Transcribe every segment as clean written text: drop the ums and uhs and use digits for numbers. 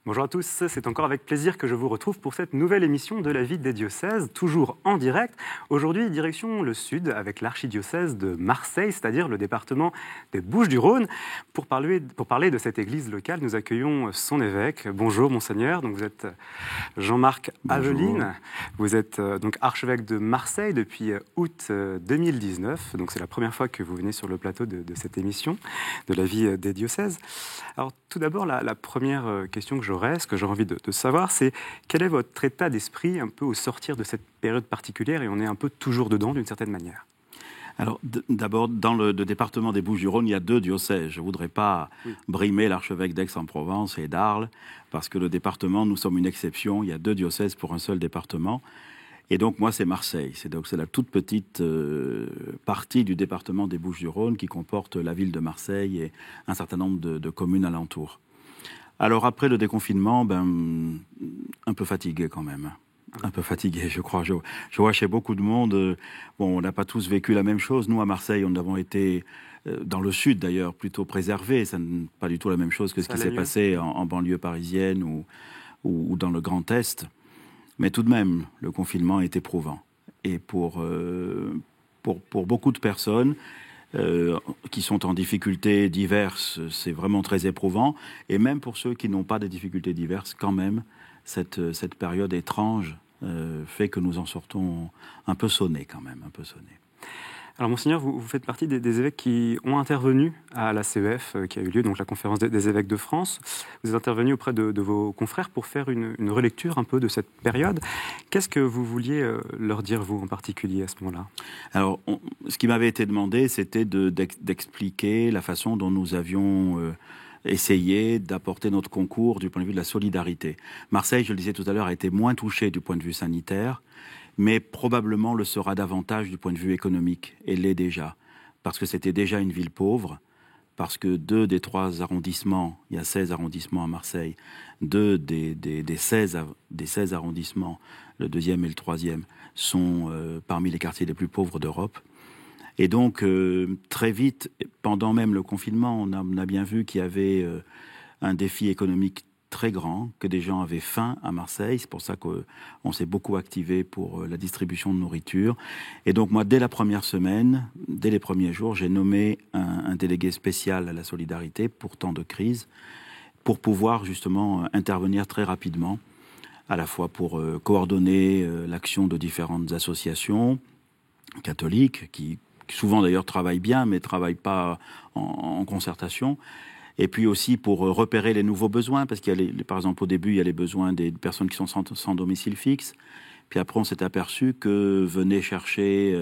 Bonjour à tous, c'est encore avec plaisir que je vous retrouve pour cette nouvelle émission de la vie des diocèses, toujours en direct. Aujourd'hui, direction le sud avec l'archidiocèse de Marseille, c'est-à-dire le département des Bouches-du-Rhône. Pour parler de cette église locale, nous accueillons son évêque. Bonjour monseigneur, donc vous êtes Jean-Marc Aveline. Vous êtes donc archevêque de Marseille depuis août 2019, donc c'est la première fois que vous venez sur le plateau de cette émission de la vie des diocèses. Alors tout d'abord, la première question que j'aurais, ce que j'aurais envie de savoir, c'est quel est votre état d'esprit un peu au sortir de cette période particulière, et on est un peu toujours dedans d'une certaine manière. Alors d'abord, dans le département des Bouches-du-Rhône, il y a 2 diocèses. Je ne voudrais pas brimer l'archevêque d'Aix-en-Provence et d'Arles, parce que le département, nous sommes une exception. Il y a 2 diocèses pour un seul département. Et donc moi, c'est Marseille. C'est la toute petite partie du département des Bouches-du-Rhône qui comporte la ville de Marseille et un certain nombre de communes alentours. Alors après le déconfinement, un peu fatigué quand même. Un peu fatigué, je crois. Je vois chez beaucoup de monde, on n'a pas tous vécu la même chose. Nous, à Marseille, on avons été, dans le sud d'ailleurs, plutôt préservés. Ça n'est pas du tout la même chose que ce qui s'est passé en banlieue parisienne ou dans le Grand Est. Mais tout de même, le confinement est éprouvant. Et pour beaucoup de personnes qui sont en difficultés diverses, c'est vraiment très éprouvant. Et même pour ceux qui n'ont pas de difficultés diverses, quand même, cette période étrange fait que nous en sortons un peu sonnés quand même, un peu sonnés. Alors monseigneur, vous faites partie des évêques qui ont intervenu à la CEF qui a eu lieu, donc la conférence des évêques de France. Vous êtes intervenu auprès de vos confrères pour faire une relecture un peu de cette période. Qu'est-ce que vous vouliez leur dire, vous, en particulier, à ce moment-là ? Alors, ce qui m'avait été demandé, c'était d'expliquer la façon dont nous avions essayé d'apporter notre concours du point de vue de la solidarité. Marseille, je le disais tout à l'heure, a été moins touchée du point de vue sanitaire, mais probablement le sera davantage du point de vue économique, et l'est déjà, parce que c'était déjà une ville pauvre, parce que 2 des 3 arrondissements, il y a 16 arrondissements à Marseille, 2 des 16 arrondissements, le 2e et le 3e, sont parmi les quartiers les plus pauvres d'Europe. Et donc, très vite, pendant même le confinement, on a bien vu qu'il y avait un défi économique très grand, que des gens avaient faim à Marseille. C'est pour ça qu'on s'est beaucoup activé pour la distribution de nourriture. Et donc moi, dès la première semaine, dès les premiers jours, j'ai nommé un délégué spécial à la solidarité pour temps de crise, pour pouvoir justement intervenir très rapidement, à la fois pour coordonner l'action de différentes associations catholiques, qui souvent d'ailleurs travaillent bien, mais ne travaillent pas en concertation. Et puis aussi pour repérer les nouveaux besoins, parce qu'il y a par exemple au début, il y a les besoins des personnes qui sont sans domicile fixe. Puis après, on s'est aperçu que venaient chercher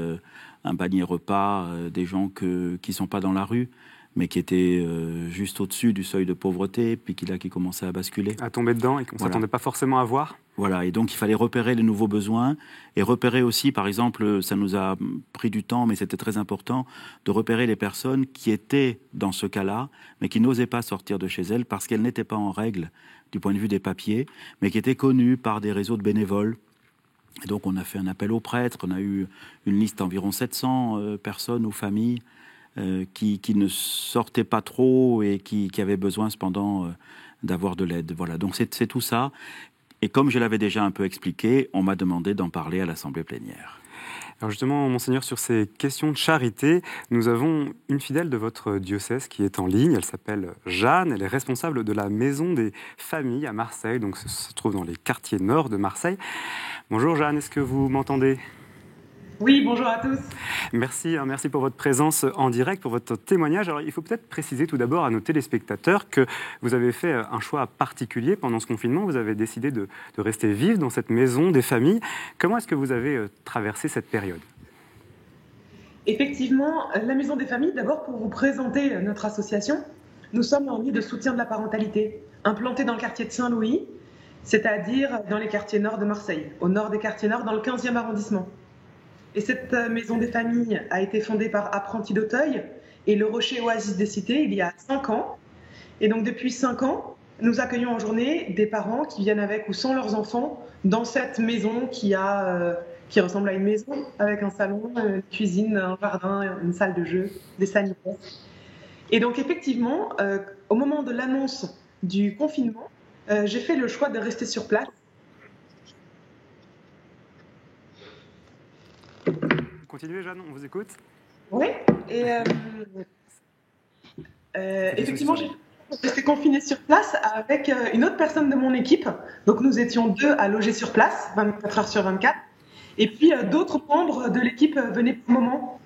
un panier repas des gens qui ne sont pas dans la rue, mais qui étaient juste au-dessus du seuil de pauvreté, puis qui commençaient à basculer. À tomber dedans et qu'on ne s'attendait pas forcément à voir. Voilà, et donc il fallait repérer les nouveaux besoins, et repérer aussi, par exemple, ça nous a pris du temps, mais c'était très important, de repérer les personnes qui étaient dans ce cas-là, mais qui n'osaient pas sortir de chez elles parce qu'elles n'étaient pas en règle du point de vue des papiers, mais qui étaient connues par des réseaux de bénévoles. Et donc on a fait un appel aux prêtres, on a eu une liste d'environ 700 personnes ou familles qui ne sortaient pas trop et qui avaient besoin cependant d'avoir de l'aide. Voilà, donc c'est tout ça. Et comme je l'avais déjà un peu expliqué, on m'a demandé d'en parler à l'Assemblée plénière. Alors justement, monseigneur, sur ces questions de charité, nous avons une fidèle de votre diocèse qui est en ligne. Elle s'appelle Jeanne, elle est responsable de la Maison des Familles à Marseille, donc ça se trouve dans les quartiers nord de Marseille. Bonjour Jeanne, est-ce que vous m'entendez ? Oui, bonjour à tous. Merci pour votre présence en direct, pour votre témoignage. Alors, il faut peut-être préciser tout d'abord à nos téléspectateurs que vous avez fait un choix particulier pendant ce confinement. Vous avez décidé de rester vivre dans cette maison des familles. Comment est-ce que vous avez traversé cette période ? Effectivement, la Maison des Familles, d'abord pour vous présenter notre association, nous sommes en lieu de soutien de la parentalité, implantée dans le quartier de Saint-Louis, c'est-à-dire dans les quartiers nord de Marseille, au nord des quartiers nord, dans le 15e arrondissement. Et cette Maison des Familles a été fondée par Apprentis d'Auteuil et le Rocher Oasis des Cités il y a 5 ans. Et donc depuis 5 ans, nous accueillons en journée des parents qui viennent avec ou sans leurs enfants dans cette maison qui ressemble à une maison avec un salon, une cuisine, un jardin, une salle de jeu, des sanitaires. Et donc effectivement, au moment de l'annonce du confinement, j'ai fait le choix de rester sur place. Continuez, Jeanne, on vous écoute. Oui, et effectivement, j'ai resté confinée sur place avec une autre personne de mon équipe. Donc nous étions 2 à loger sur place, 24 heures sur 24. Et puis d'autres membres de l'équipe venaient pour le moment.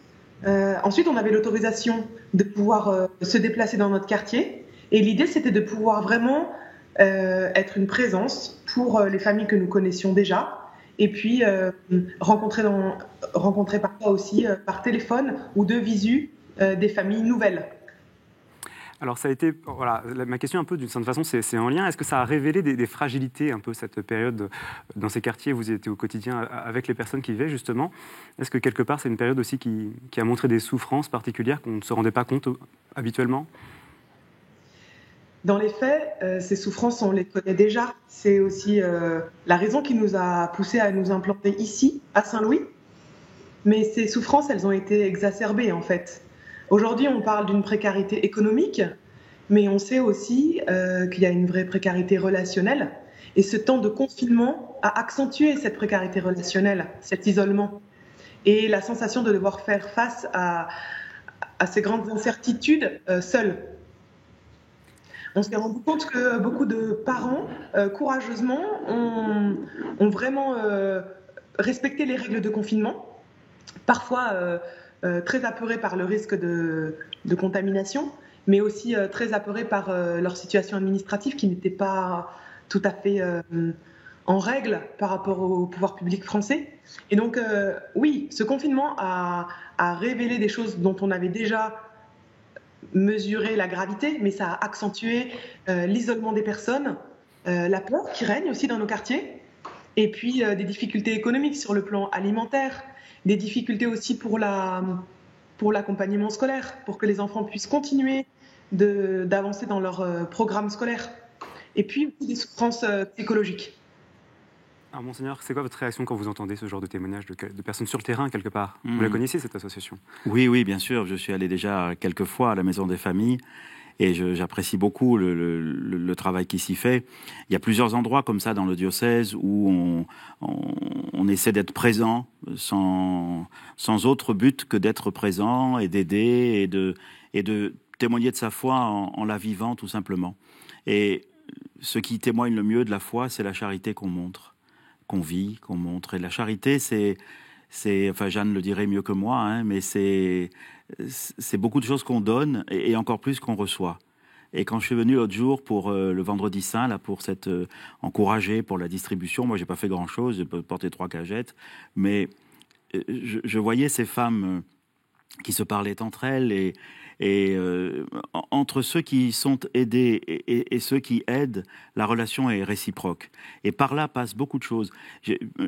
Ensuite, on avait l'autorisation de pouvoir se déplacer dans notre quartier. Et l'idée, c'était de pouvoir vraiment être une présence pour les familles que nous connaissions déjà. Et puis rencontrer parfois aussi par téléphone ou de visu des familles nouvelles. Alors ça a été, voilà, ma question un peu d'une certaine façon, c'est en lien. Est-ce que ça a révélé des fragilités un peu cette période dans ces quartiers où vous étiez au quotidien avec les personnes qui vivaient justement? Est-ce que quelque part c'est une période aussi qui a montré des souffrances particulières qu'on ne se rendait pas compte habituellement? Dans les faits, ces souffrances, on les connaît déjà. C'est aussi la raison qui nous a poussés à nous implanter ici, à Saint-Louis. Mais ces souffrances, elles ont été exacerbées en fait. Aujourd'hui, on parle d'une précarité économique, mais on sait aussi qu'il y a une vraie précarité relationnelle. Et ce temps de confinement a accentué cette précarité relationnelle, cet isolement. Et la sensation de devoir faire face à ces grandes incertitudes seuls. On s'est rendu compte que beaucoup de parents, courageusement, ont vraiment respecté les règles de confinement, parfois très apeurés par le risque de contamination, mais aussi très apeurés par leur situation administrative qui n'était pas tout à fait en règle par rapport au pouvoir public français. Et donc, oui, ce confinement a révélé des choses dont on avait déjà mesuré la gravité, mais ça a accentué l'isolement des personnes, la peur qui règne aussi dans nos quartiers, et puis des difficultés économiques sur le plan alimentaire, des difficultés aussi pour l'accompagnement scolaire, pour que les enfants puissent continuer d'avancer dans leur programme scolaire, et puis des souffrances psychologiques. Alors, Monseigneur, c'est quoi votre réaction quand vous entendez ce genre de témoignages de personnes sur le terrain, quelque part? Vous la connaissiez, cette association? Oui, bien sûr. Je suis allé déjà quelques fois à la Maison des Familles et j'apprécie beaucoup le travail qui s'y fait. Il y a plusieurs endroits comme ça dans le diocèse où on essaie d'être présent sans autre but que d'être présent et d'aider et de témoigner de sa foi en la vivant tout simplement. Et ce qui témoigne le mieux de la foi, c'est la charité qu'on montre, qu'on vit, qu'on montre. Et la charité, c'est enfin Jeanne le dirait mieux que moi, hein, mais c'est beaucoup de choses qu'on donne et encore plus qu'on reçoit. Et quand je suis venu l'autre jour pour le Vendredi Saint, là, pour cette encourager pour la distribution, moi j'ai pas fait grand-chose, j'ai porté 3 cagettes, mais je voyais ces femmes qui se parlaient entre elles et entre ceux qui sont aidés et ceux qui aident, la relation est réciproque. Et par là passent beaucoup de choses.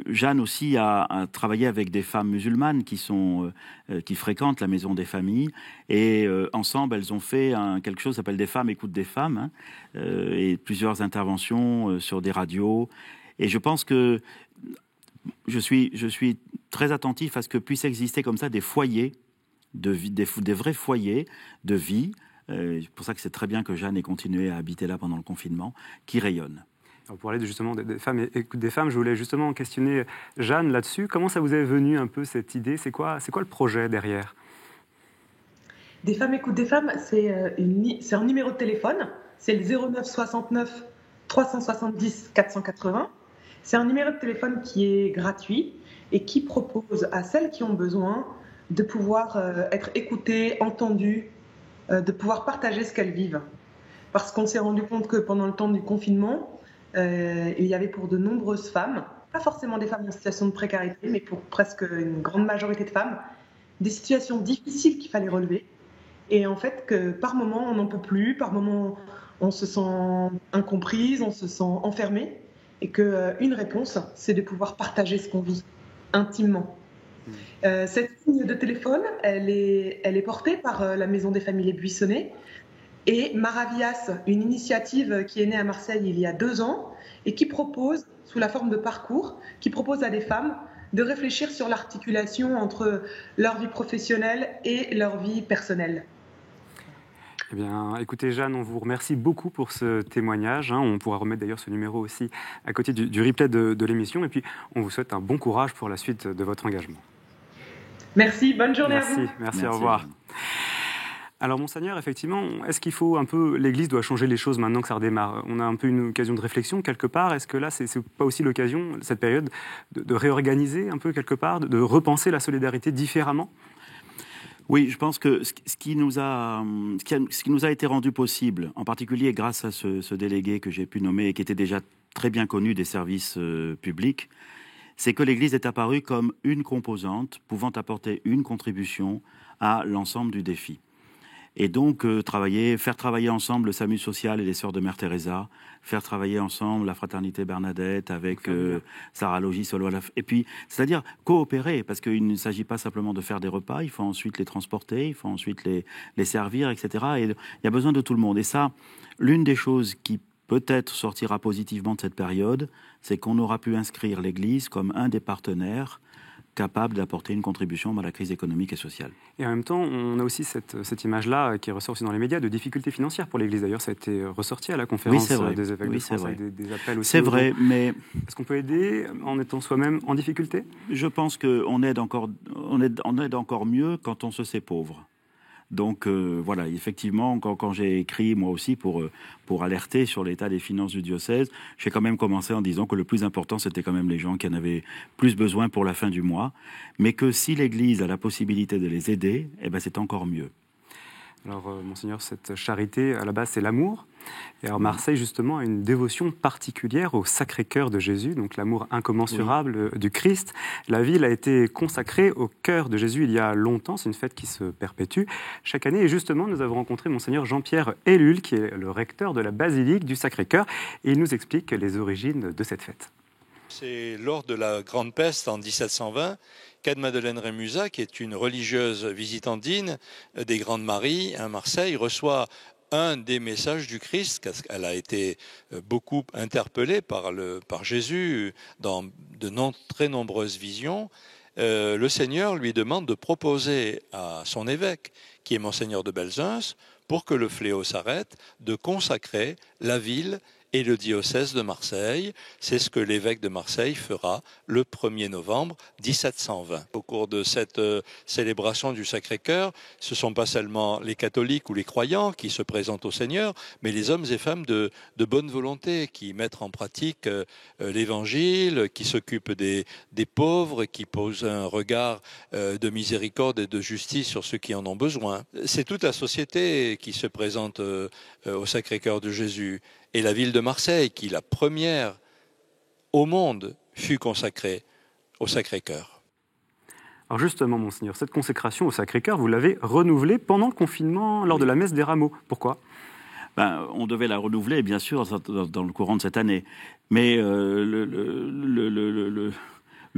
Jeanne aussi a travaillé avec des femmes musulmanes qui fréquentent la Maison des Familles. Et ensemble, elles ont fait quelque chose qui s'appelle Des femmes écoutent des femmes, hein, et plusieurs interventions sur des radios. Et je pense que je suis très attentif à ce que puissent exister comme ça des foyers de vie, des vrais foyers de vie. C'est pour ça que c'est très bien que Jeanne ait continué à habiter là pendant le confinement, qui rayonnent. Alors pour parler justement des femmes, écoute des femmes, je voulais justement questionner Jeanne là-dessus. Comment ça vous est venu un peu cette idée? C'est quoi le projet derrière? Des femmes écoutent des femmes, c'est un numéro de téléphone, c'est le 09 69 370 480. C'est un numéro de téléphone qui est gratuit et qui propose à celles qui ont besoin de pouvoir être écoutées, entendues, de pouvoir partager ce qu'elles vivent. Parce qu'on s'est rendu compte que pendant le temps du confinement, il y avait pour de nombreuses femmes, pas forcément des femmes en situation de précarité, mais pour presque une grande majorité de femmes, des situations difficiles qu'il fallait relever. Et en fait, que par moment, on n'en peut plus, par moment, on se sent incomprise, on se sent enfermée, et qu'une réponse, c'est de pouvoir partager ce qu'on vit intimement. Cette ligne de téléphone, elle est portée par la Maison des Familles Les Buissonnets et Maravillas, une initiative qui est née à Marseille il y a 2 ans et qui propose, sous la forme de parcours, qui propose à des femmes de réfléchir sur l'articulation entre leur vie professionnelle et leur vie personnelle. Eh bien, écoutez, Jeanne, on vous remercie beaucoup pour ce témoignage. On pourra remettre d'ailleurs ce numéro aussi à côté du replay de l'émission. Et puis, on vous souhaite un bon courage pour la suite de votre engagement. Merci, bonne journée à vous. Merci, au revoir. Alors, Monseigneur, effectivement, est-ce qu'il faut un peu... L'Église doit changer les choses maintenant que ça redémarre. On a un peu une occasion de réflexion quelque part. Est-ce que là, c'est pas aussi l'occasion, cette période, de réorganiser un peu quelque part, de repenser la solidarité différemment ? Oui, je pense que ce qui nous a été rendu possible, en particulier grâce à ce délégué que j'ai pu nommer et qui était déjà très bien connu des services publics, c'est que l'Église est apparue comme une composante pouvant apporter une contribution à l'ensemble du défi. Et donc, faire travailler ensemble le SAMU social et les Sœurs de Mère Teresa, faire travailler ensemble la Fraternité Bernadette avec Sarah Logis, et puis, c'est-à-dire coopérer, parce qu'il ne s'agit pas simplement de faire des repas, il faut ensuite les transporter, il faut ensuite les servir, etc. Et il y a besoin de tout le monde. Et ça, l'une des choses qui peut-être sortira positivement de cette période, c'est qu'on aura pu inscrire l'Église comme un des partenaires capable d'apporter une contribution à la crise économique et sociale. Et en même temps, on a aussi cette image-là qui ressort aussi dans les médias de difficultés financières pour l'Église. D'ailleurs, ça a été ressorti à la conférence des évêques de France, avec des appels aussi. C'est vrai, mais... Est-ce qu'on peut aider en étant soi-même en difficulté ? Je pense qu'on aide encore mieux quand on se sait pauvre. Donc voilà, effectivement, quand j'ai écrit moi aussi pour alerter sur l'état des finances du diocèse, j'ai quand même commencé en disant que le plus important, c'était quand même les gens qui en avaient plus besoin pour la fin du mois, mais que si l'Église a la possibilité de les aider, eh ben c'est encore mieux. Alors, Monseigneur, cette charité, à la base, c'est l'amour. Et alors, Marseille, justement, a une dévotion particulière au Sacré-Cœur de Jésus, donc l'amour incommensurable du Christ. La ville a été consacrée au cœur de Jésus il y a longtemps. C'est une fête qui se perpétue chaque année. Et justement, nous avons rencontré Monseigneur Jean-Pierre Ellul, qui est le recteur de la basilique du Sacré-Cœur. Et il nous explique les origines de cette fête. C'est lors de la Grande Peste en 1720 qu'Anne-Madeleine Rémusat, qui est une religieuse visitandine des Grandes Maries à Marseille, reçoit un des messages du Christ, parce qu'elle a été beaucoup interpellée par Jésus dans de très nombreuses visions. Le Seigneur lui demande de proposer à son évêque, qui est Monseigneur de Belzunce, pour que le fléau s'arrête, de consacrer la ville et le diocèse de Marseille. C'est ce que l'évêque de Marseille fera le 1er novembre 1720. Au cours de cette célébration du Sacré-Cœur, ce ne sont pas seulement les catholiques ou les croyants qui se présentent au Seigneur, mais les hommes et femmes de bonne volonté qui mettent en pratique l'Évangile, qui s'occupent des pauvres, qui posent un regard de miséricorde et de justice sur ceux qui en ont besoin. C'est toute la société qui se présente au Sacré-Cœur de Jésus. Et la ville de Marseille, qui la première au monde fut consacrée au Sacré-Cœur. Alors justement, Monseigneur, cette consécration au Sacré-Cœur, vous l'avez renouvelée pendant le confinement, lors de la messe des Rameaux. Pourquoi ? On devait la renouveler, bien sûr, dans le courant de cette année. Mais le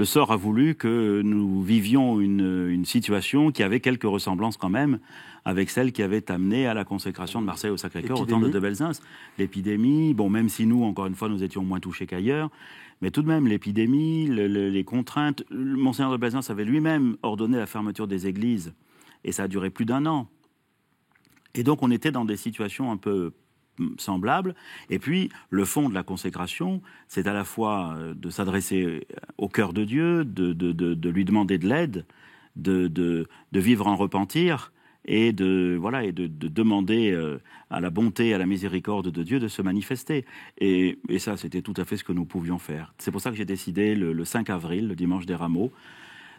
sort a voulu que nous vivions une situation qui avait quelques ressemblances quand même avec celle qui avait amené à la consécration de Marseille au Sacré-Cœur au temps de Belzunce. L'épidémie, même si nous, encore une fois, nous étions moins touchés qu'ailleurs, mais tout de même, l'épidémie, les contraintes. Monseigneur de Belzunce avait lui-même ordonné la fermeture des églises, et ça a duré plus d'1 an. Et donc, on était dans des situations un peu semblables. Et puis, le fond de la consécration, c'est à la fois de s'adresser au cœur de Dieu, de lui demander de l'aide, de vivre en repentir, et de demander à la bonté et à la miséricorde de Dieu de se manifester. Et ça, c'était tout à fait ce que nous pouvions faire. C'est pour ça que j'ai décidé, le 5 avril, le dimanche des Rameaux,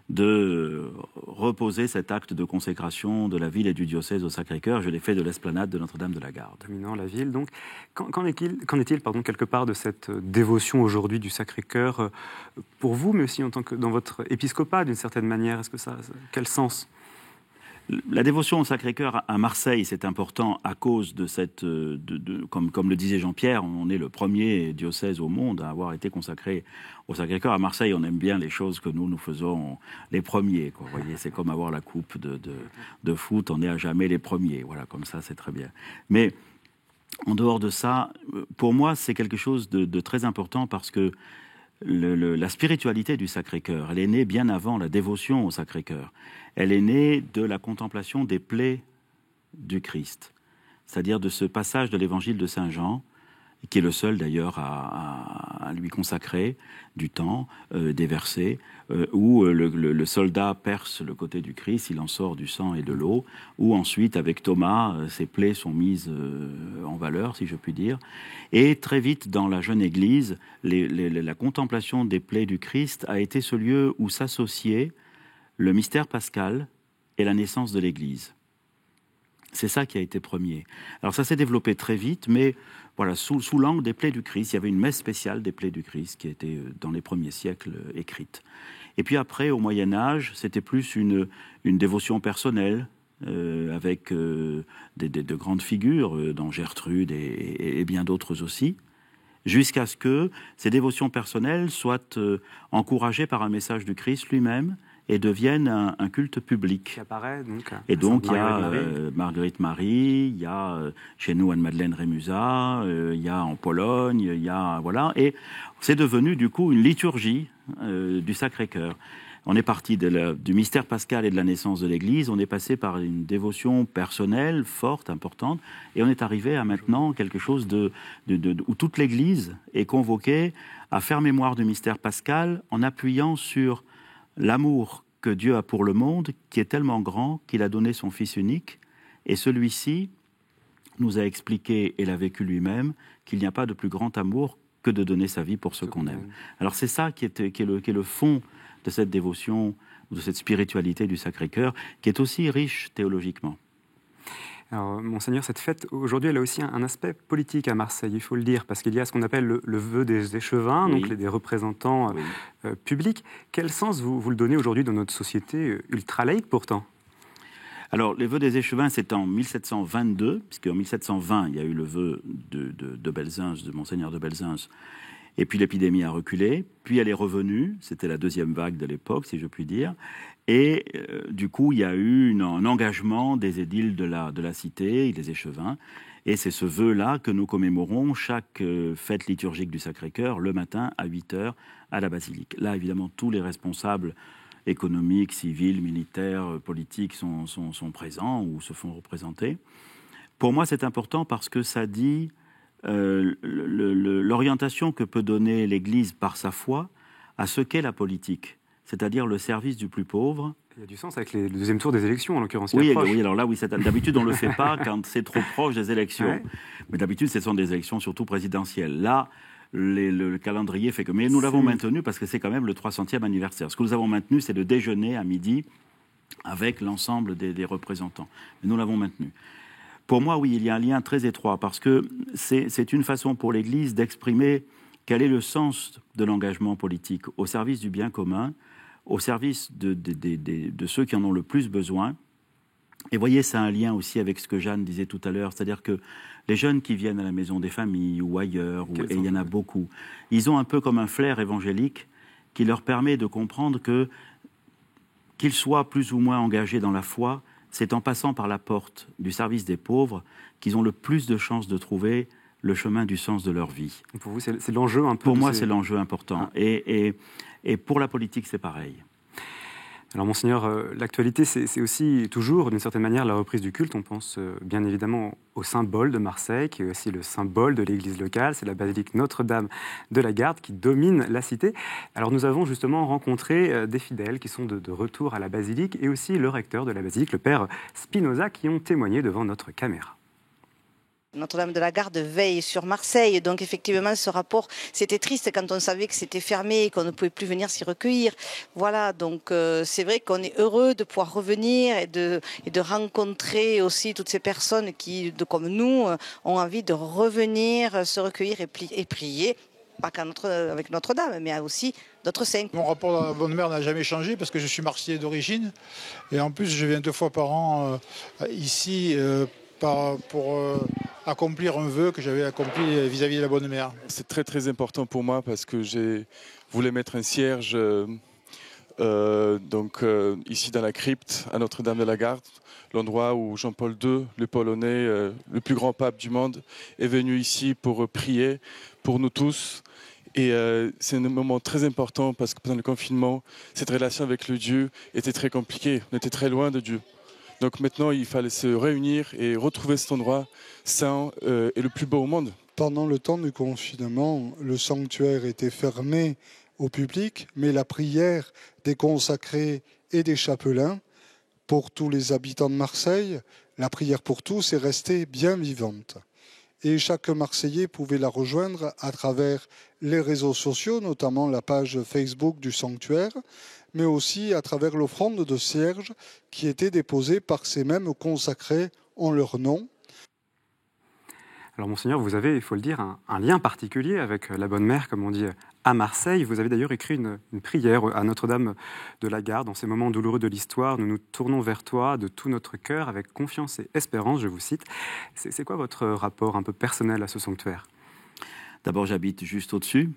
de reposer cet acte de consécration de la ville et du diocèse au Sacré-Cœur. Je l'ai fait de l'esplanade de Notre-Dame de la Garde. Dominant la ville, donc. Qu'en est-il quelque part de cette dévotion aujourd'hui du Sacré-Cœur pour vous, mais aussi dans votre épiscopat, d'une certaine manière ? Est-ce que quel sens ? La dévotion au Sacré-Cœur à Marseille, c'est important à cause de cette... comme le disait Jean-Pierre, on est le premier diocèse au monde à avoir été consacré au Sacré-Cœur. À Marseille, on aime bien les choses que nous faisons les premiers. Vous voyez, c'est comme avoir la coupe de foot, on est à jamais les premiers. Voilà, comme ça, c'est très bien. Mais en dehors de ça, pour moi, c'est quelque chose de très important parce que la spiritualité du Sacré-Cœur, elle est née bien avant la dévotion au Sacré-Cœur. Elle est née de la contemplation des plaies du Christ. c'est-à-dire de ce passage de l'évangile de Saint Jean, qui est le seul d'ailleurs à lui consacrer du temps, des versets, où le soldat perce le côté du Christ, il en sort du sang et de l'eau, où ensuite avec Thomas, ses plaies sont mises en valeur, si je puis dire. Et très vite dans la jeune Église, la contemplation des plaies du Christ a été ce lieu où s'associait le mystère pascal et la naissance de l'Église. C'est ça qui a été premier. Alors ça s'est développé très vite, mais voilà, sous l'angle des plaies du Christ, il y avait une messe spéciale des plaies du Christ qui était dans les premiers siècles écrite. Et puis après, au Moyen-Âge, c'était plus une dévotion personnelle, avec de grandes figures, dont Gertrude et bien d'autres aussi, jusqu'à ce que ces dévotions personnelles soient encouragées par un message du Christ lui-même, et deviennent un culte public. Qui apparaît donc. Et donc il y a Marguerite Marie, il y a chez nous Anne-Madeleine Rémusat, il y a en Pologne, il y a voilà, et c'est devenu du coup une liturgie du Sacré-Cœur. On est parti du mystère pascal et de la naissance de l'Église, on est passé par une dévotion personnelle forte, importante, et on est arrivé à maintenant quelque chose où toute l'Église est convoquée à faire mémoire du mystère pascal en appuyant sur l'amour que Dieu a pour le monde, qui est tellement grand qu'il a donné son Fils unique, et celui-ci nous a expliqué, et l'a vécu lui-même, qu'il n'y a pas de plus grand amour que de donner sa vie pour ceux qu'on aime. Alors c'est ça qui est le fond de cette dévotion, de cette spiritualité du Sacré-Cœur, qui est aussi riche théologiquement. Alors, Monseigneur, cette fête, aujourd'hui, elle a aussi un aspect politique à Marseille, il faut le dire, parce qu'il y a ce qu'on appelle le vœu des échevins, oui. donc des représentants publics. Quel sens vous le donnez aujourd'hui dans notre société ultra-laïque, pourtant ? Alors, les vœux des échevins, c'est en 1722, puisqu'en 1720, il y a eu le vœu de Belzunce, de Monseigneur de Belzunce, et puis l'épidémie a reculé, puis elle est revenue, c'était la deuxième vague de l'époque, si je puis dire, et du coup, il y a eu un engagement des édiles de la cité, des échevins, et c'est ce vœu-là que nous commémorons chaque fête liturgique du Sacré-Cœur, le matin à 8h à la basilique. Là, évidemment, tous les responsables économiques, civils, militaires, politiques sont présents ou se font représenter. Pour moi, c'est important parce que ça dit l'orientation que peut donner l'Église par sa foi à ce qu'est la politique, c'est-à-dire le service du plus pauvre. Il y a du sens avec le deuxième tour des élections, en l'occurrence. Oui, alors là, oui, d'habitude, on ne le fait pas quand c'est trop proche des élections. Ouais. Mais d'habitude, ce sont des élections surtout présidentielles. Là, le calendrier fait que... Mais nous l'avons maintenu parce que c'est quand même le 300e anniversaire. Ce que nous avons maintenu, c'est de déjeuner à midi avec l'ensemble des représentants. Mais nous l'avons maintenu. Pour moi, oui, il y a un lien très étroit parce que c'est une façon pour l'Église d'exprimer quel est le sens de l'engagement politique au service du bien commun, au service de ceux qui en ont le plus besoin. Et voyez, ça a un lien aussi avec ce que Jeanne disait tout à l'heure, c'est-à-dire que les jeunes qui viennent à la maison des familles ou ailleurs, et il y en a beaucoup, ils ont un peu comme un flair évangélique qui leur permet de comprendre qu'ils soient plus ou moins engagés dans la foi, c'est en passant par la porte du service des pauvres qu'ils ont le plus de chances de trouver le chemin du sens de leur vie. Pour vous, c'est l'enjeu un peu. Pour moi, c'est l'enjeu important. Et pour la politique, c'est pareil. Alors, Monseigneur, l'actualité, c'est aussi toujours, d'une certaine manière, la reprise du culte. On pense bien évidemment au symbole de Marseille, qui est aussi le symbole de l'église locale. C'est la basilique Notre-Dame de la Garde qui domine la cité. Alors, nous avons justement rencontré des fidèles qui sont de retour à la basilique et aussi le recteur de la basilique, le père Spinoza, qui ont témoigné devant notre caméra. Notre-Dame de la Garde veille sur Marseille, donc effectivement ce rapport, c'était triste quand on savait que c'était fermé et qu'on ne pouvait plus venir s'y recueillir. Voilà, donc c'est vrai qu'on est heureux de pouvoir revenir et de rencontrer aussi toutes ces personnes qui, comme nous, ont envie de revenir, se recueillir et prier. Pas avec Notre-Dame, mais aussi d'autres saints. Mon rapport à la Bonne Mère n'a jamais changé parce que je suis marseillais d'origine. Et en plus, je viens 2 fois par an ici pour accomplir un vœu que j'avais accompli vis-à-vis de la Bonne Mère. C'est très très important pour moi parce que je voulais mettre un cierge ici dans la crypte à Notre-Dame de la Garde, l'endroit où Jean-Paul II, le Polonais, le plus grand pape du monde, est venu ici pour prier pour nous tous. Et c'est un moment très important parce que pendant le confinement, cette relation avec le Dieu était très compliquée. On était très loin de Dieu. Donc maintenant, il fallait se réunir et retrouver cet endroit saint et le plus beau au monde. Pendant le temps du confinement, le sanctuaire était fermé au public, mais la prière des consacrés et des chapelains pour tous les habitants de Marseille, la prière pour tous est restée bien vivante. Et chaque Marseillais pouvait la rejoindre à travers les réseaux sociaux, notamment la page Facebook du sanctuaire, mais aussi à travers l'offrande de cierges qui était déposée par ces mêmes consacrés en leur nom. Alors monseigneur, vous avez, il faut le dire, un lien particulier avec la Bonne Mère, comme on dit à Marseille. Vous avez d'ailleurs écrit une prière à Notre-Dame de la Garde. Dans ces moments douloureux de l'histoire, nous nous tournons vers toi de tout notre cœur avec confiance et espérance, je vous cite. C'est quoi votre rapport un peu personnel à ce sanctuaire ? D'abord, j'habite juste au-dessous.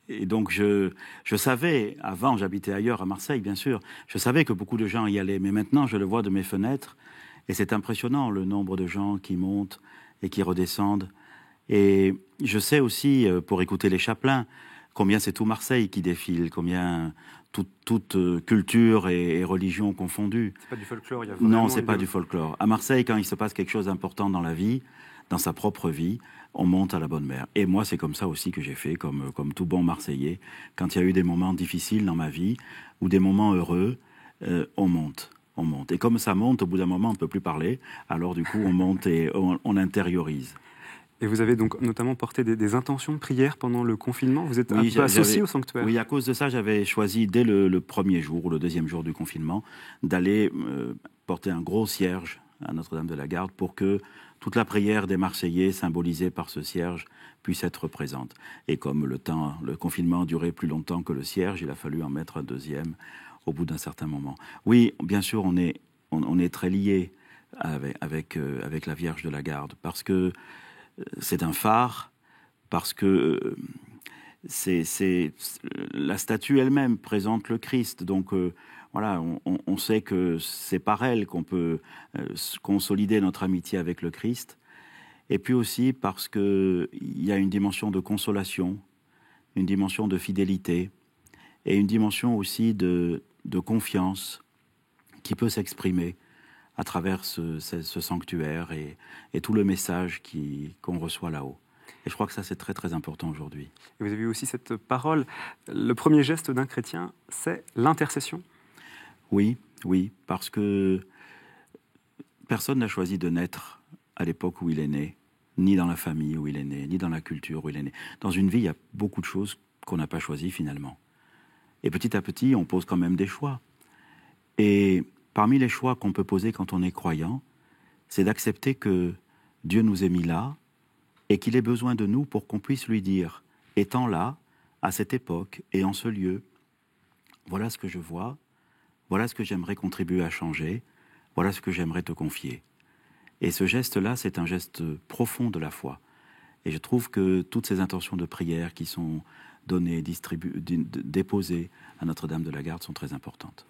Et donc, je savais, avant j'habitais ailleurs à Marseille, bien sûr, je savais que beaucoup de gens y allaient, mais maintenant je le vois de mes fenêtres, et c'est impressionnant le nombre de gens qui montent et qui redescendent. Et je sais aussi, pour écouter les chapelains, combien c'est tout Marseille qui défile, combien toute culture et religion confondues. C'est pas du folklore, il y a Non, c'est pas du folklore. À Marseille, quand il se passe quelque chose d'important dans la vie, dans sa propre vie, on monte à la Bonne Mère. Et moi, c'est comme ça aussi que j'ai fait, comme tout bon Marseillais. Quand il y a eu des moments difficiles dans ma vie, ou des moments heureux, on monte. Et comme ça monte, au bout d'un moment, on ne peut plus parler. Alors du coup, on monte et on intériorise. Et vous avez donc notamment porté des intentions de prière pendant le confinement. Vous êtes un peu associé au sanctuaire. Oui, à cause de ça, j'avais choisi dès le premier jour ou le deuxième jour du confinement d'aller porter un gros cierge à Notre-Dame de la Garde pour que toute la prière des Marseillais symbolisée par ce cierge puisse être présente. Et comme le confinement durait plus longtemps que le cierge, il a fallu en mettre un deuxième au bout d'un certain moment. Oui, bien sûr, on est très liés avec la Vierge de la Garde parce que c'est un phare, parce que la statue elle-même présente le Christ. Donc voilà, on sait que c'est par elle qu'on peut consolider notre amitié avec le Christ. Et puis aussi parce qu'il y a une dimension de consolation, une dimension de fidélité et une dimension aussi de confiance qui peut s'exprimer à travers ce sanctuaire et tout le message qu'on reçoit là-haut. Et je crois que ça, c'est très, très important aujourd'hui. Et vous avez eu aussi cette parole, le premier geste d'un chrétien, c'est l'intercession. Oui, parce que personne n'a choisi de naître à l'époque où il est né, ni dans la famille où il est né, ni dans la culture où il est né. Dans une vie, il y a beaucoup de choses qu'on n'a pas choisies finalement. Et petit à petit, on pose quand même des choix. Et parmi les choix qu'on peut poser quand on est croyant, c'est d'accepter que Dieu nous ait mis là et qu'il ait besoin de nous pour qu'on puisse lui dire, étant là, à cette époque et en ce lieu, voilà ce que je vois, voilà ce que j'aimerais contribuer à changer, voilà ce que j'aimerais te confier. Et ce geste-là, c'est un geste profond de la foi. Et je trouve que toutes ces intentions de prière qui sont données, déposées à Notre-Dame de la Garde sont très importantes.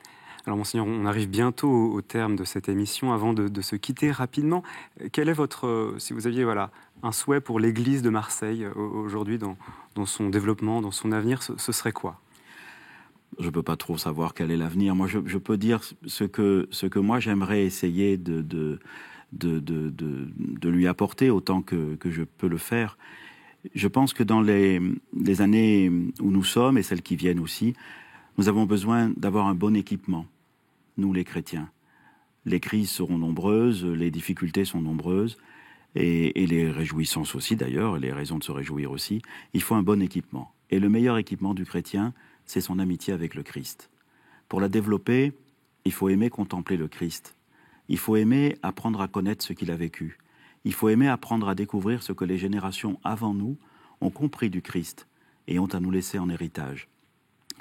Alors monseigneur, on arrive bientôt au terme de cette émission. Avant de se quitter rapidement, quel est votre, si vous aviez un souhait pour l'Église de Marseille aujourd'hui dans son développement, dans son avenir, ce serait quoi ? Je ne peux pas trop savoir quel est l'avenir. Moi, je peux dire ce que moi j'aimerais essayer de lui apporter autant que je peux le faire. Je pense que dans les années où nous sommes, et celles qui viennent aussi, nous avons besoin d'avoir un bon équipement, nous les chrétiens. Les crises seront nombreuses, les difficultés sont nombreuses, et les réjouissances aussi d'ailleurs, les raisons de se réjouir aussi. Il faut un bon équipement. Et le meilleur équipement du chrétien, c'est son amitié avec le Christ. Pour la développer, il faut aimer contempler le Christ. Il faut aimer apprendre à connaître ce qu'il a vécu. Il faut aimer apprendre à découvrir ce que les générations avant nous ont compris du Christ et ont à nous laisser en héritage.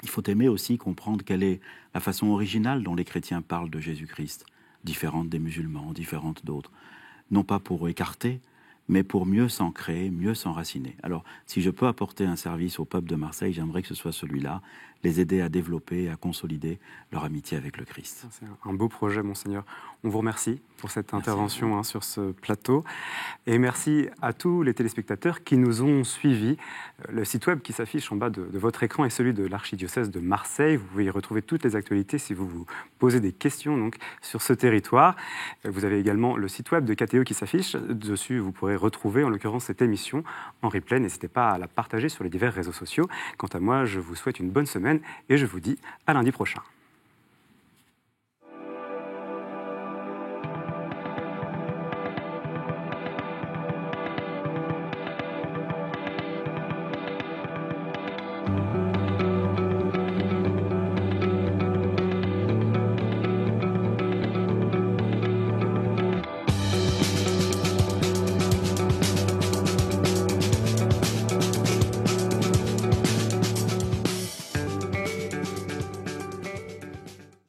Il faut aimer aussi comprendre quelle est la façon originale dont les chrétiens parlent de Jésus-Christ, différente des musulmans, différente d'autres. Non pas pour écarter, mais pour mieux s'ancrer, mieux s'enraciner. Alors, si je peux apporter un service au peuple de Marseille, j'aimerais que ce soit celui-là, les aider à développer, à consolider leur amitié avec le Christ. C'est un beau projet, monseigneur. On vous remercie pour cette intervention sur ce plateau. Et merci à tous les téléspectateurs qui nous ont suivis. Le site web qui s'affiche en bas de votre écran est celui de l'archidiocèse de Marseille. Vous pouvez y retrouver toutes les actualités si vous vous posez des questions donc, sur ce territoire. Vous avez également le site web de KTO qui s'affiche. Dessus, vous pourrez retrouver en l'occurrence cette émission en replay. N'hésitez pas à la partager sur les divers réseaux sociaux. Quant à moi, je vous souhaite une bonne semaine et je vous dis à lundi prochain.